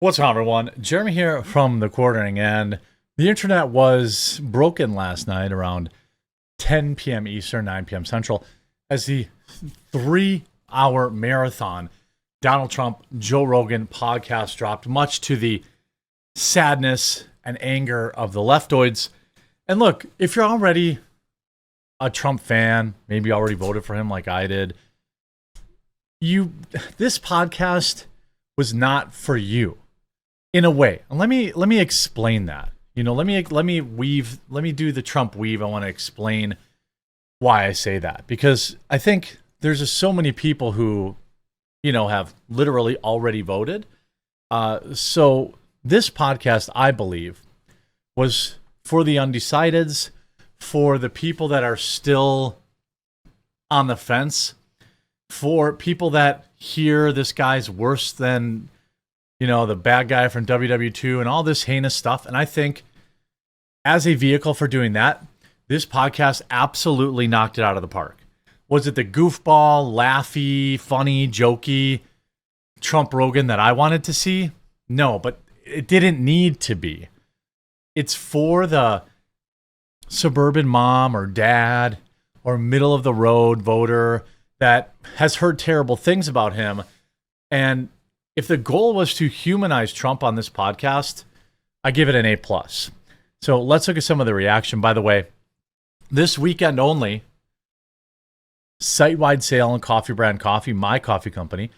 What's up, everyone? Jeremy here from The Quartering, and the internet was broken last night around 10 p.m. Eastern, 9 p.m. Central, as the 3-hour marathon Donald Trump, Joe Rogan podcast dropped, much to the sadness and anger of the leftoids. And look, if you're already a Trump fan, maybe you already voted for him like I did, this podcast was not for you. In a way, and let me explain that. Let me do the Trump weave. I want to explain why I say that, because I think there's just so many people who, have literally already voted. So this podcast, I believe, was for the undecideds, for the people that are still on the fence, for people that hear this guy's worse than the bad guy from WW2 and all this heinous stuff. And I think as a vehicle for doing that, this podcast absolutely knocked it out of the park. Was it the goofball, laughy, funny, jokey Trump Rogan that I wanted to see? No, but it didn't need to be. It's for the suburban mom or dad or middle of the road voter that has heard terrible things about him. And if the goal was to humanize Trump on this podcast, I give it an A+. So let's look at some of the reaction. By the way, this weekend only, site-wide sale on Coffee Brand Coffee, my coffee company.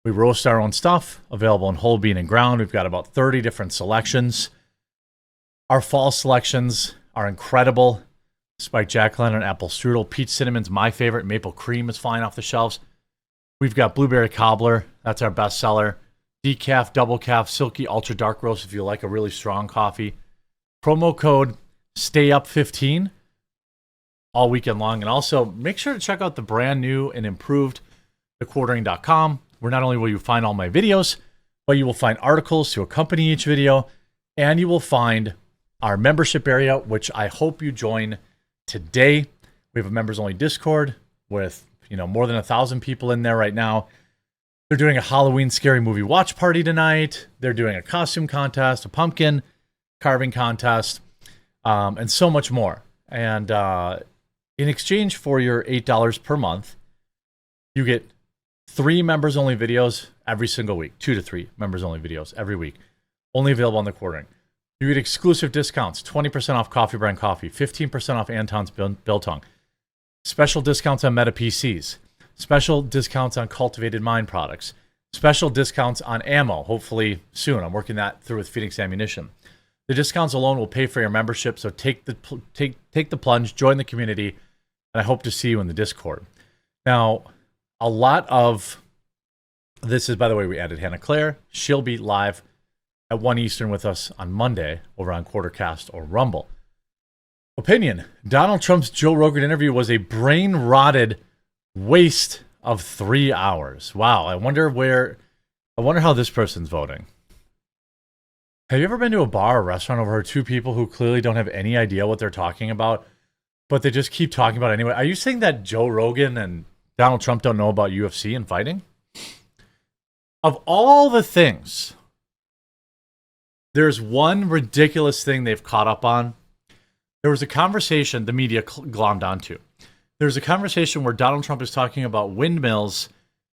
We roast our own stuff, available in whole bean and ground. We've got about 30 different selections. Our fall selections are incredible. Spiked Jack Lantern, apple strudel, peach cinnamon's my favorite. Maple cream is flying off the shelves. We've got blueberry cobbler. That's our best seller. Decaf, double calf, silky, ultra dark roast if you like a really strong coffee. Promo code STAYUP15 all weekend long. And also make sure to check out the brand new and improved thequartering.com, where not only will you find all my videos, but you will find articles to accompany each video, and you will find our membership area, which I hope you join today. We have a members only Discord with more than 1,000 people in there right now. They're doing a Halloween scary movie watch party tonight. They're doing a costume contest, a pumpkin carving contest, and so much more. And in exchange for your $8 per month, you get 3 members only videos every single week, 2 to 3 members only videos every week, only available on The Quartering. You get exclusive discounts, 20% off Coffee Brand Coffee, 15% off Anton's Biltong, special discounts on Meta PCs, special discounts on Cultivated Mind products, special discounts on ammo, hopefully soon. I'm working that through with Phoenix Ammunition. The discounts alone will pay for your membership, so take the plunge, join the community, and I hope to see you in the Discord. Now, a lot of this is, by the way, we added Hannah Claire. She'll be live at 1 Eastern with us on Monday over on Quartercast or Rumble. Opinion: Donald Trump's Joe Rogan interview was a brain-rotted waste of 3 hours. Wow, I wonder how this person's voting. Have you ever been to a bar or restaurant over 2 people who clearly don't have any idea what they're talking about, but they just keep talking about it anyway? Are you saying that Joe Rogan and Donald Trump don't know about UFC and fighting? Of all the things, there's one ridiculous thing they've caught up on. There was a conversation the media glommed onto. There's a conversation where Donald Trump is talking about windmills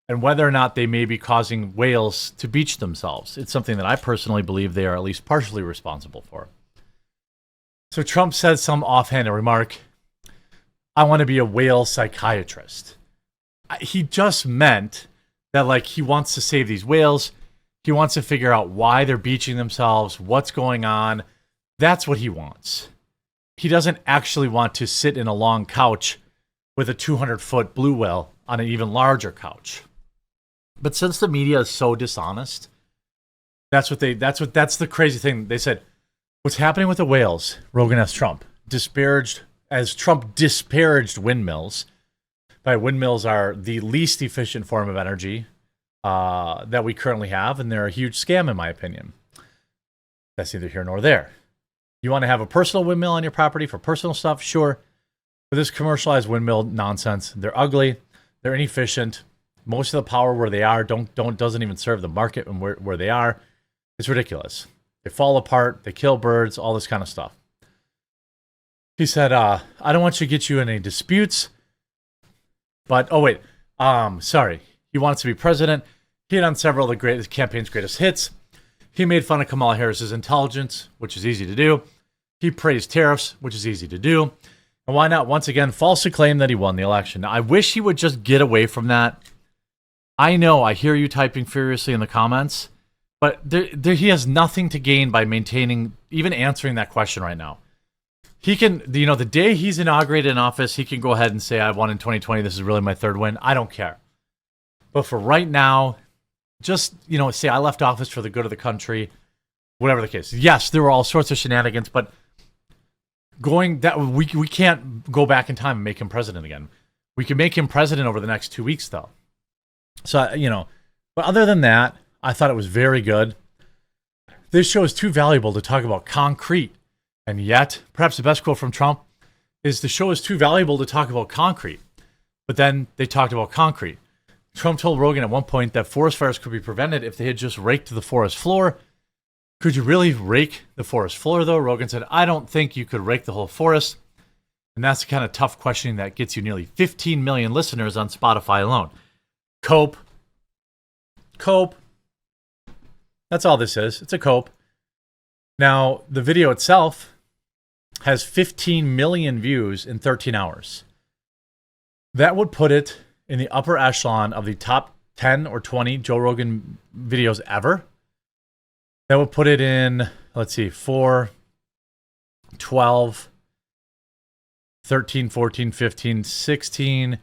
and whether or not they may be causing whales to beach themselves. It's something that I personally believe they are at least partially responsible for. So Trump said some offhanded remark, I want to be a whale psychiatrist. He just meant that he wants to save these whales. He wants to figure out why they're beaching themselves, what's going on. That's what he wants. He doesn't actually want to sit in a long couch with a 200-foot blue whale on an even larger couch. But since the media is so dishonest, that's the crazy thing. They said, what's happening with the whales, Rogan asked Trump, as Trump disparaged windmills. By windmills are the least efficient form of energy that we currently have, and they're a huge scam in my opinion. That's neither here nor there. You want to have a personal windmill on your property for personal stuff? Sure. But this commercialized windmill nonsense, they're ugly, they're inefficient. Most of the power where they are doesn't even serve the market and where they are. It's ridiculous. They fall apart, they kill birds, all this kind of stuff. He said, I don't want you to get you in any disputes, but, sorry. He wants to be president. He hit on several of the campaign's greatest hits. He made fun of Kamala Harris's intelligence, which is easy to do. He praised tariffs, which is easy to do. And why not, once again, falsely claim that he won the election? Now, I wish he would just get away from that. I know, I hear you typing furiously in the comments, but he has nothing to gain by even answering that question right now. He can, the day he's inaugurated in office, he can go ahead and say, I won in 2020. This is really my third win. I don't care. But for right now, just, say I left office for the good of the country, whatever the case. Yes, there were all sorts of shenanigans, but we can't go back in time and make him president again. We can make him president over the next 2 weeks, though. So, but other than that, I thought it was very good. This show is too valuable to talk about concrete. And yet, perhaps the best quote from Trump is the show is too valuable to talk about concrete. But then they talked about concrete. Trump told Rogan at one point that forest fires could be prevented if they had just raked the forest floor. Could you really rake the forest floor, though? Rogan said, I don't think you could rake the whole forest. And that's the kind of tough questioning that gets you nearly 15 million listeners on Spotify alone. Cope. That's all this is. It's a cope. Now, the video itself has 15 million views in 13 hours. That would put it in the upper echelon of the top 10 or 20 Joe Rogan videos ever. That would put it in, 4, 12, 13, 14, 15, 16,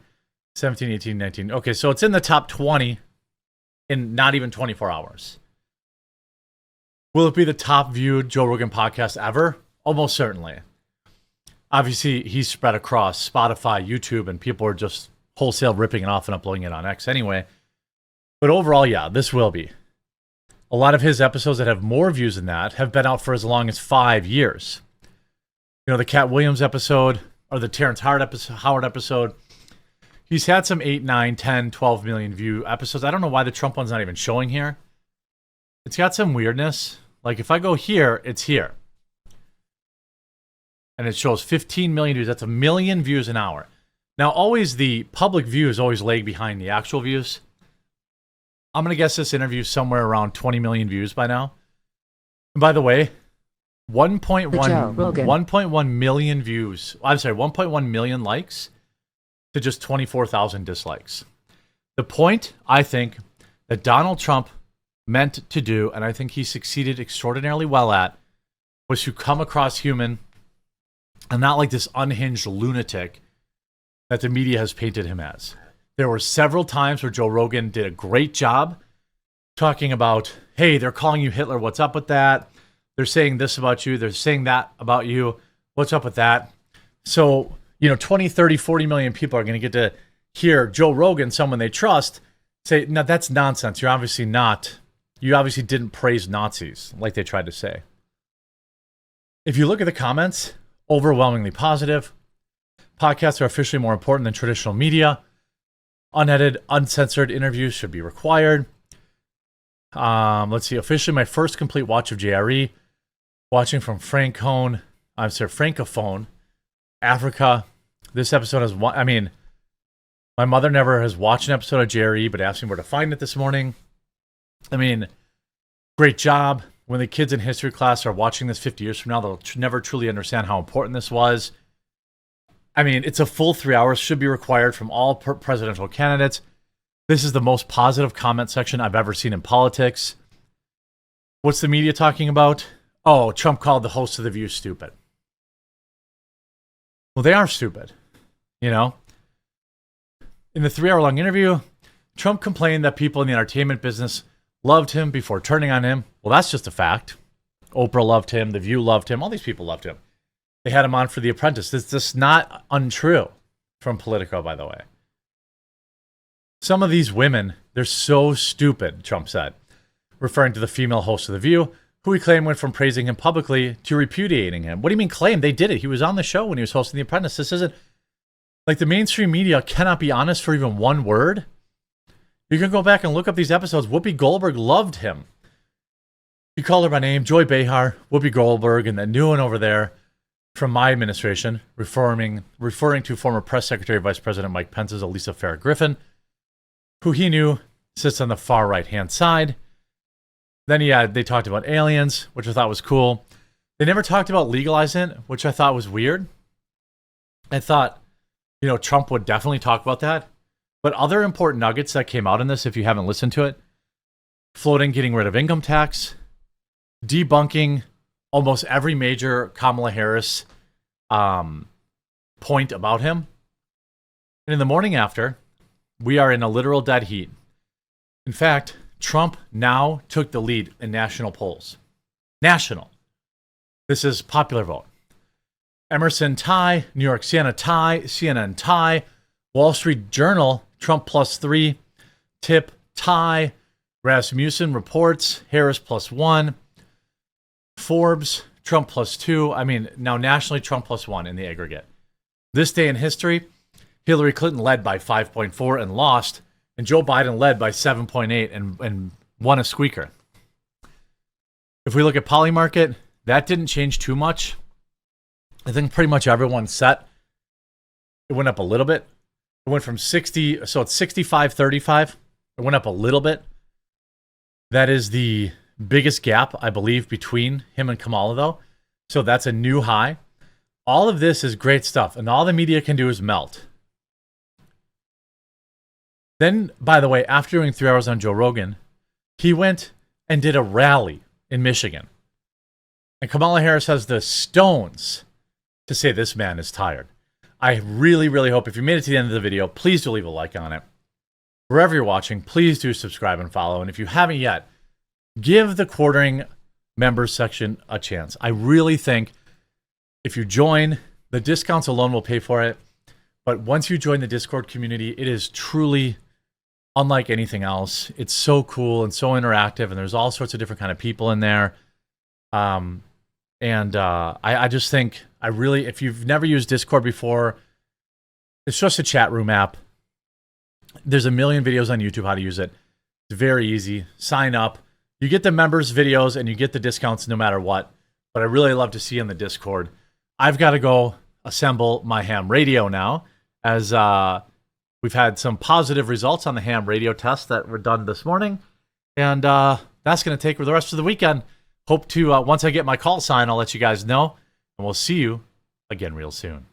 17, 18, 19. Okay, so it's in the top 20 in not even 24 hours. Will it be the top viewed Joe Rogan podcast ever? Almost certainly. Obviously, he's spread across Spotify, YouTube, and people are just wholesale ripping it off and uploading it on X anyway. But overall, yeah, this will be. A lot of his episodes that have more views than that have been out for as long as 5 years. The Cat Williams episode, or the Terrence Howard episode, he's had some 8, 9, 10, 12 million view episodes. I don't know why the Trump one's not even showing here. It's got some weirdness. Like if I go here, it's here. And it shows 15 million views. That's 1 million views an hour. Now, always the public views always lag behind the actual views. I'm going to guess this interview somewhere around 20 million views by now. And by the way, 1.1 million views. I'm sorry, 1.1 million likes to just 24,000 dislikes. The point, I think, that Donald Trump meant to do, and I think he succeeded extraordinarily well at, was to come across human and not like this unhinged lunatic that the media has painted him as. There were several times where Joe Rogan did a great job talking about, hey, they're calling you Hitler. What's up with that? They're saying this about you. They're saying that about you. What's up with that? So, 20, 30, 40 million people are going to get to hear Joe Rogan, someone they trust, say, no, that's nonsense. You obviously didn't praise Nazis like they tried to say. If you look at the comments, overwhelmingly positive. Podcasts are officially more important than traditional media. Unedited, uncensored interviews should be required. Let's see. Officially, my first complete watch of JRE. Watching from Francophone, Africa. This episode has one. I mean, my mother never has watched an episode of JRE, but asked me where to find it this morning. I mean, great job. When the kids in history class are watching this 50 years from now, they'll never truly understand how important this was. I mean, it's a full 3 hours, should be required from all presidential candidates. This is the most positive comment section I've ever seen in politics. What's the media talking about? Oh, Trump called the host of The View stupid. Well, they are stupid, In the 3-hour-long interview, Trump complained that people in the entertainment business loved him before turning on him. Well, that's just a fact. Oprah loved him. The View loved him. All these people loved him. They had him on for The Apprentice. This is not untrue from Politico, by the way. Some of these women, they're so stupid, Trump said, referring to the female host of The View, who he claimed went from praising him publicly to repudiating him. What do you mean claim? They did it. He was on the show when he was hosting The Apprentice. This isn't like the mainstream media cannot be honest for even one word. You can go back and look up these episodes. Whoopi Goldberg loved him. He called her by name, Joy Behar, Whoopi Goldberg, and the new one over there from my administration, referring to former press secretary, Vice President Mike Pence's Elisa Farrah Griffin, who he knew sits on the far right-hand side. Then they talked about aliens, which I thought was cool. They never talked about legalizing it, which I thought was weird. I thought, Trump would definitely talk about that. But other important nuggets that came out in this, if you haven't listened to it, floating getting rid of income tax, debunking almost every major Kamala Harris point about him. And in the morning after, we are in a literal dead heat. In fact, Trump now took the lead in national polls. National. This is popular vote. Emerson tie, New York Siena tie, CNN tie, Wall Street Journal, Trump +3, Tip tie, Rasmussen reports, Harris +1, Forbes, Trump +2. I mean, now nationally, Trump +1 in the aggregate. This day in history, Hillary Clinton led by 5.4 and lost, and Joe Biden led by 7.8 and won a squeaker. If we look at Polymarket, that didn't change too much. I think pretty much everyone's set. It went up a little bit. It went from 60, so it's 65-35. It went up a little bit. That is the biggest gap, I believe, between him and Kamala, though. So that's a new high. All of this is great stuff, and all the media can do is melt. Then, by the way, after doing 3 hours on Joe Rogan, he went and did a rally in Michigan. And Kamala Harris has the stones to say this man is tired. I really, really hope if you made it to the end of the video, please do leave a like on it. Wherever you're watching, please do subscribe and follow. And if you haven't yet, give the quartering members section a chance. I really think if you join, the discounts alone will pay for it. But once you join the Discord community, it is truly unlike anything else. It's so cool and so interactive, and there's all sorts of different kind of people in there. I just think, if you've never used Discord before, it's just a chat room app. There's a million videos on YouTube how to use it. It's very easy. Sign up. You get the members' videos and you get the discounts no matter what. But I really love to see you in the Discord. I've got to go assemble my ham radio now, as we've had some positive results on the ham radio test that were done this morning. And that's going to take for the rest of the weekend. Hope to, once I get my call sign, I'll let you guys know. And we'll see you again real soon.